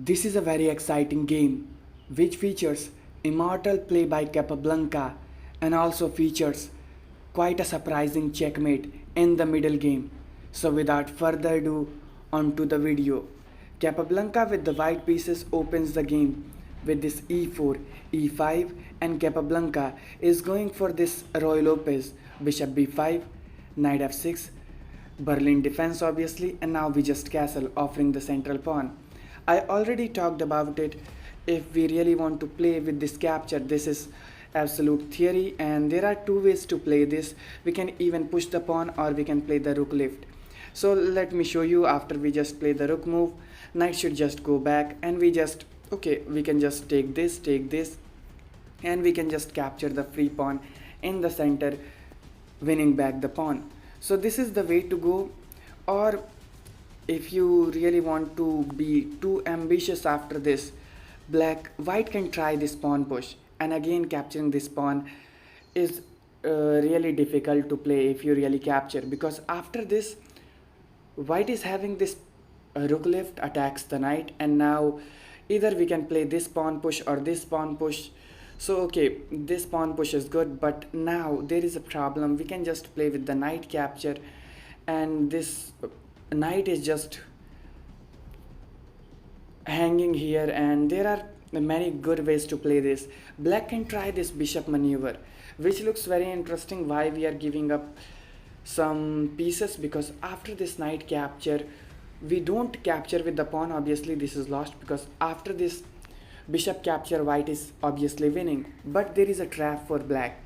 This is a very exciting game which features Immortal play by Capblanaca and also features quite a surprising checkmate in the middle game. So without further ado, on to the video. Capblanaca with the white pieces opens the game with this e4, e5, and Capblanaca is going for this Roy Lopez, bishop b5, knight f6, Berlin defense obviously, and now we just castle offering the central pawn. I already talked about it. If we really want to play with this capture, this is absolute theory, and there are two ways to play this. We can even push the pawn or we can play the rook lift. So let me show you. After we just play the rook move, knight should just go back, and we just we can just take this, and we can just capture the free pawn in the center, winning back the pawn. So this is the way to go. Or if you really want to be too ambitious after this, white can try this pawn push, and again capturing this pawn is really difficult to play if you really capture, because after this white is having this rook lift attacks the knight, and now either we can play this pawn push or this pawn push. So this pawn push is good, but now there is a problem. We can just play with the knight capture, and this knight is just hanging here, and there are many good ways to play this. Black can try this bishop maneuver, which looks very interesting. Why we are giving up some pieces? Because after this knight capture, we don't capture with the pawn. Obviously this is lost, because after this bishop capture, white is obviously winning. But there is a trap for black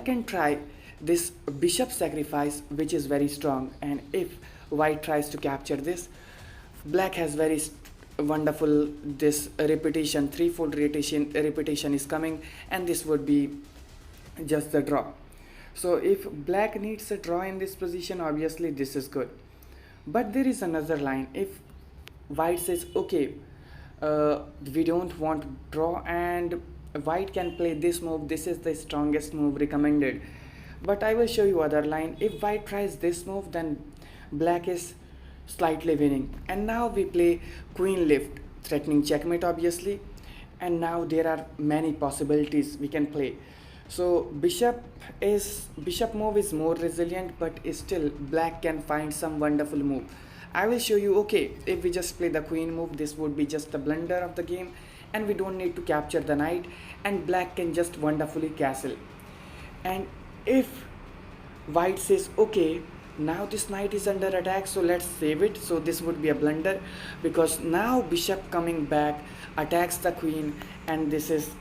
can try this bishop sacrifice, which is very strong, and if white tries to capture this, black has very wonderful this repetition, threefold repetition is coming, and this would be just the draw. So if black needs a draw in this position, obviously this is good. But there is another line. If white says we don't want draw, and white can play this move, this is the strongest move recommended. But I will show you other line. If white tries this move, then black is slightly winning. And now we play queen lift, threatening checkmate obviously, and now there are many possibilities we can play. So bishop move is more resilient, but still black can find some wonderful move. I will show you. If we just play the queen move, this would be just the blunder of the game, and we don't need to capture the knight, and black can just wonderfully castle. And if white says now this knight is under attack, so let's save it, so this would be a blunder, because now bishop coming back attacks the queen, and this is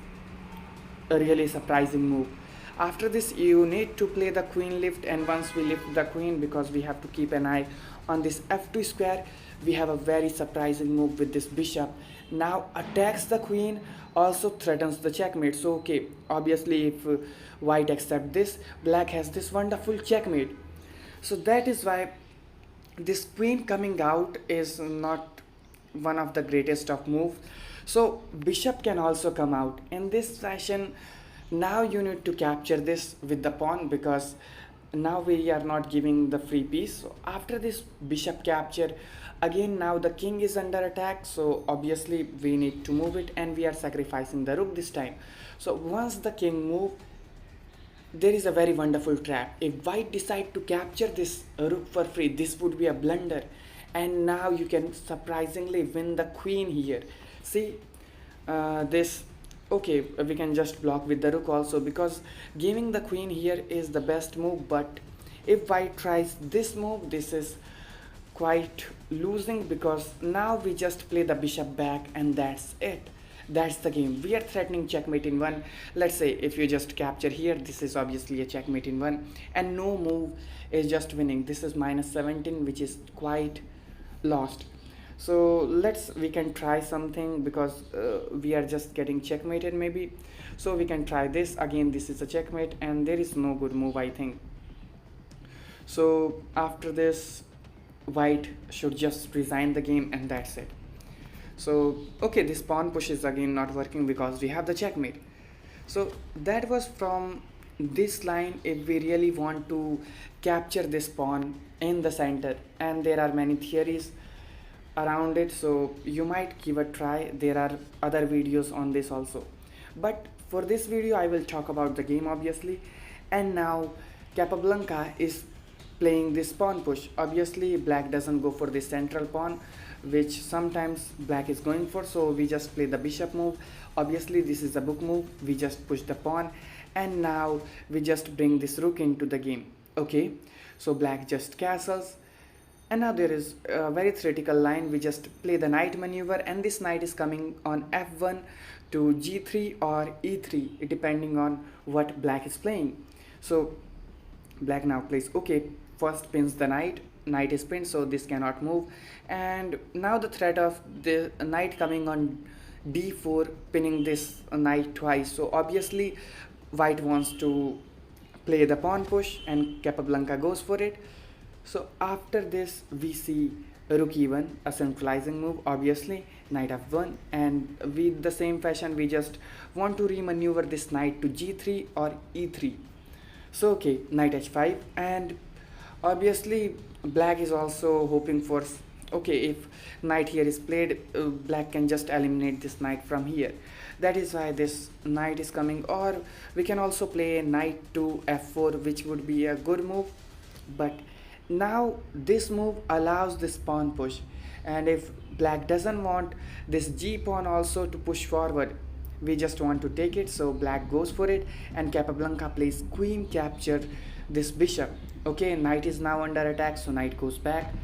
a really surprising move. After this, you need to play the queen lift, and once we lift the queen, because we have to keep an eye on this f2 square, we have a very surprising move with this bishop. Now attacks the queen, also threatens the checkmate. So obviously if white accept this, black has this wonderful checkmate. So that is why this queen coming out is not one of the greatest of move. So bishop can also come out in this fashion. Now you need to capture this with the pawn, because now we are not giving the free piece. So after this bishop capture, again now the king is under attack, so obviously we need to move it, and we are sacrificing the rook this time. So once the king move, there is a very wonderful trap. If white decide to capture this rook for free, this would be a blunder, and now you can surprisingly win the queen here. See this. We can just block with the rook also, because giving the queen here is the best move. But if white tries this move, this is quite losing, because now we just play the bishop back, and that's it. That's the game. We are threatening checkmate in one. Let's say if you just capture here, this is obviously a checkmate in one, and no move is just winning. This is -17, which is quite lost. So we can try something, because we are just getting checkmated maybe. So we can try this again. This is a checkmate, and there is no good move, I think. So after this, white should just resign the game, and that's it. So this pawn push is again not working, because we have the checkmate. So that was from this line. If we really want to capture this pawn in the center, and there are many theories, around it, so you might give a try. There are other videos on this also, but for this video I will talk about the game obviously. And now Capablanca is playing this pawn push. Obviously black doesn't go for the central pawn, which sometimes black is going for, so we just play the bishop move. Obviously this is a book move, we just push the pawn, and now we just bring this rook into the game. Okay, so black just castles, and now there is a very theoretical line. We just play the knight maneuver, and this knight is coming on f1 to g3 or e3 depending on what black is playing. So black now plays, okay, first pins the knight, knight is pinned, so this cannot move. And now the threat of the knight coming on d4, pinning this knight twice, so obviously white wants to play the pawn push and Capablanca goes for it. So after this we see rook e1, a centralizing move, obviously knight f1, and with the same fashion we just want to remaneuver this knight to g3 or e3. So okay, knight h5, and obviously black is also hoping for, okay, if knight here is played, black can just eliminate this knight from here. That is why this knight is coming, or we can also play knight to f4, which would be a good move. But now this move allows this pawn push, and if black doesn't want this g pawn also to push forward, we just want to take it, so black goes for it, and Capablanca plays queen capture this bishop. Okay, knight is now under attack, so knight goes back,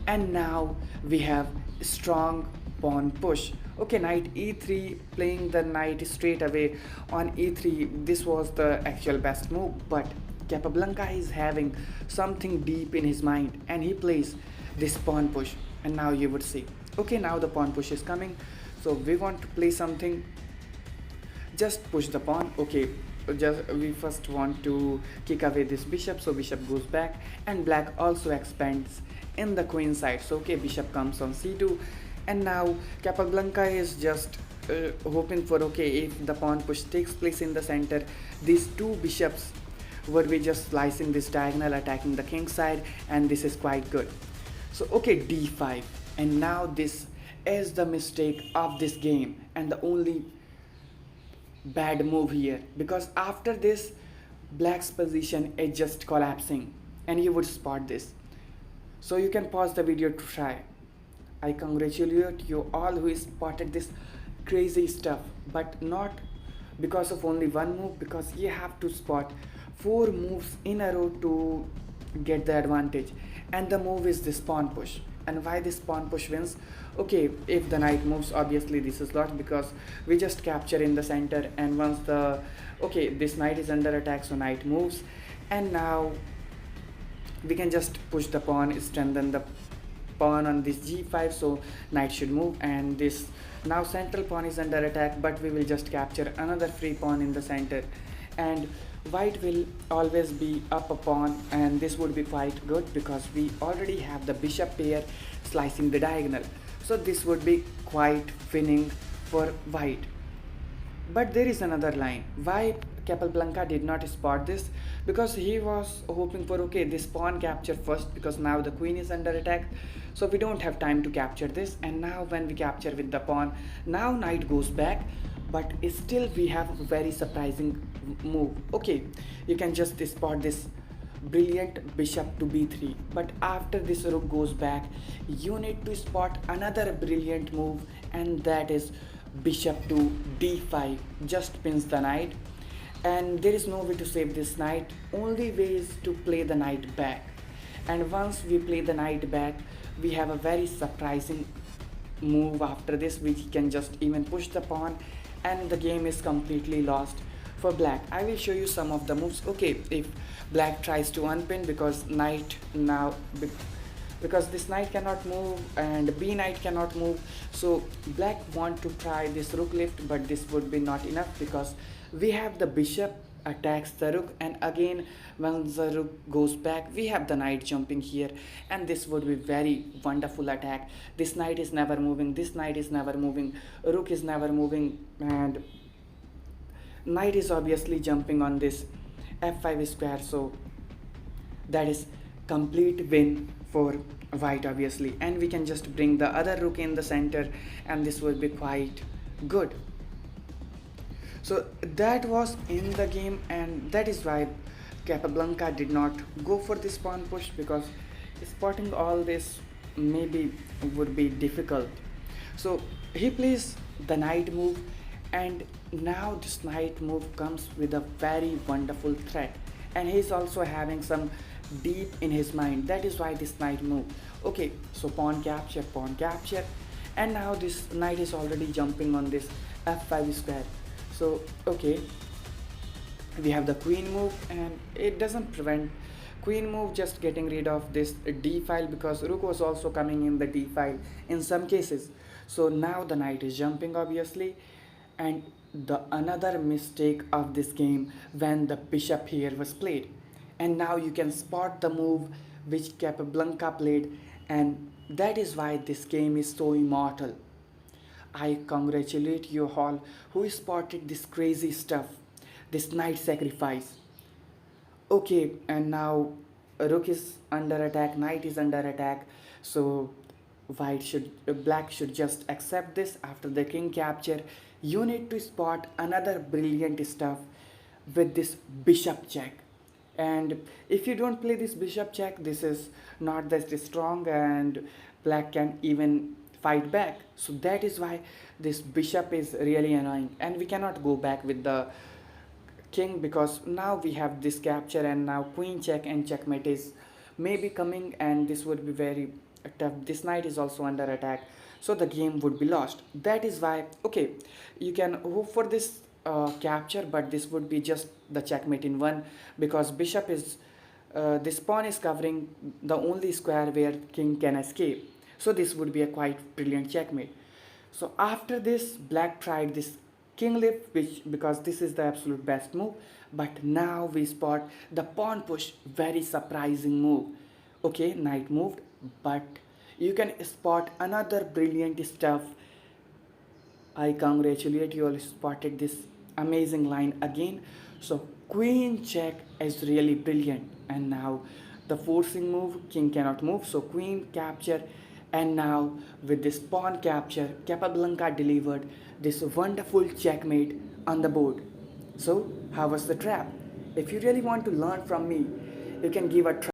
and now we have strong pawn push. Okay, knight e3, playing the knight straight away on e3, this was the actual best move, but Capablanca is having something deep in his mind, and he plays this pawn push. And now you would see, okay, now the pawn push is coming, so we want to play something, just push the pawn. Okay, just we first want to kick away this bishop, so bishop goes back, and black also expands in the queen side, so okay, bishop comes on c2, and now Capablanca is just hoping for, okay, if the pawn push takes place in the center, these two bishops would be just slicing this diagonal, attacking the king side, and this is quite good. So okay, d5, and now this is the mistake of this game and the only bad move here, because after this black's position is just collapsing, and you would spot this. So you can pause the video to try. I congratulate you all who spotted this crazy stuff, but not because of only one move, because you have to spot 4 moves in a row to get the advantage, and the move is this pawn push. And why this pawn push wins? Okay, if the knight moves, obviously this is lost because we just capture in the center, and once the, okay, this knight is under attack, so knight moves, and now we can just push the pawn, strengthen the pawn on this g5, so knight should move, and this now central pawn is under attack, but we will just capture another free pawn in the center, and white will always be up a pawn, and this would be quite good because we already have the bishop pair slicing the diagonal, so this would be quite winning for white. But there is another line. Why Capablanca did not spot this? Because he was hoping for, okay, this pawn capture first, because now the queen is under attack, so we don't have time to capture this. And now when we capture with the pawn, now knight goes back, but still we have a very surprising move. Okay, you can just spot this brilliant bishop to b3, but after this rook goes back, you need to spot another brilliant move, and that is bishop to d5, just pins the knight, and there is no way to save this knight. Only way is to play the knight back, and once we play the knight back, we have a very surprising move after this. We can just even push the pawn, and the game is completely lost for black. I will show you some of the moves. Okay, if black tries to unpin, because knight now, because this knight cannot move and b knight cannot move, so black want to try this rook lift, but this would be not enough because we have the bishop attacks the rook, and again when the rook goes back, we have the knight jumping here, and this would be very wonderful attack. This knight is never moving, this knight is never moving, rook is never moving, and knight is obviously jumping on this f5 square, so that is complete win for white obviously, and we can just bring the other rook in the center, and this will be quite good. So that was in the game, and that is why Capablanca did not go for this pawn push, because spotting all this maybe would be difficult. So he plays the knight move, and now this knight move comes with a very wonderful threat, and he's also having some deep in his mind. That is why this knight move. Okay, so pawn capture, and now this knight is already jumping on this f5 square. So okay, we have the queen move, and it doesn't prevent queen move just getting rid of this d file, because rook was also coming in the d file in some cases. So now the knight is jumping obviously, and the another mistake of this game when the bishop here was played, and now you can spot the move which Capablanca played, and that is why this game is so immortal. I congratulate you all who spotted this crazy stuff, this knight sacrifice. Okay, and now rook is under attack, knight is under attack. So black should just accept this. After the king capture, you need to spot another brilliant stuff with this bishop check. And if you don't play this bishop check, this is not that strong, and black can even fight back. So that is why this bishop is really annoying, and we cannot go back with the king, because now we have this capture, and now queen check and checkmate is maybe coming, and this would be very tough. This knight is also under attack, so the game would be lost. That is why, okay, you can hope for this capture, but this would be just the checkmate in one, because bishop is this pawn is covering the only square where king can escape. So this would be a quite brilliant checkmate. So after this, black tried this king lift, which because this is the absolute best move, but now we spot the pawn push, very surprising move. Okay, knight moved, but you can spot another brilliant stuff. I congratulate you all spotted this amazing line again. So queen check is really brilliant, and now the forcing move, king cannot move, so queen capture, and now with this pawn capture, Capablanca delivered this wonderful checkmate on the board. So how was the trap? If you really want to learn from me, you can give a try.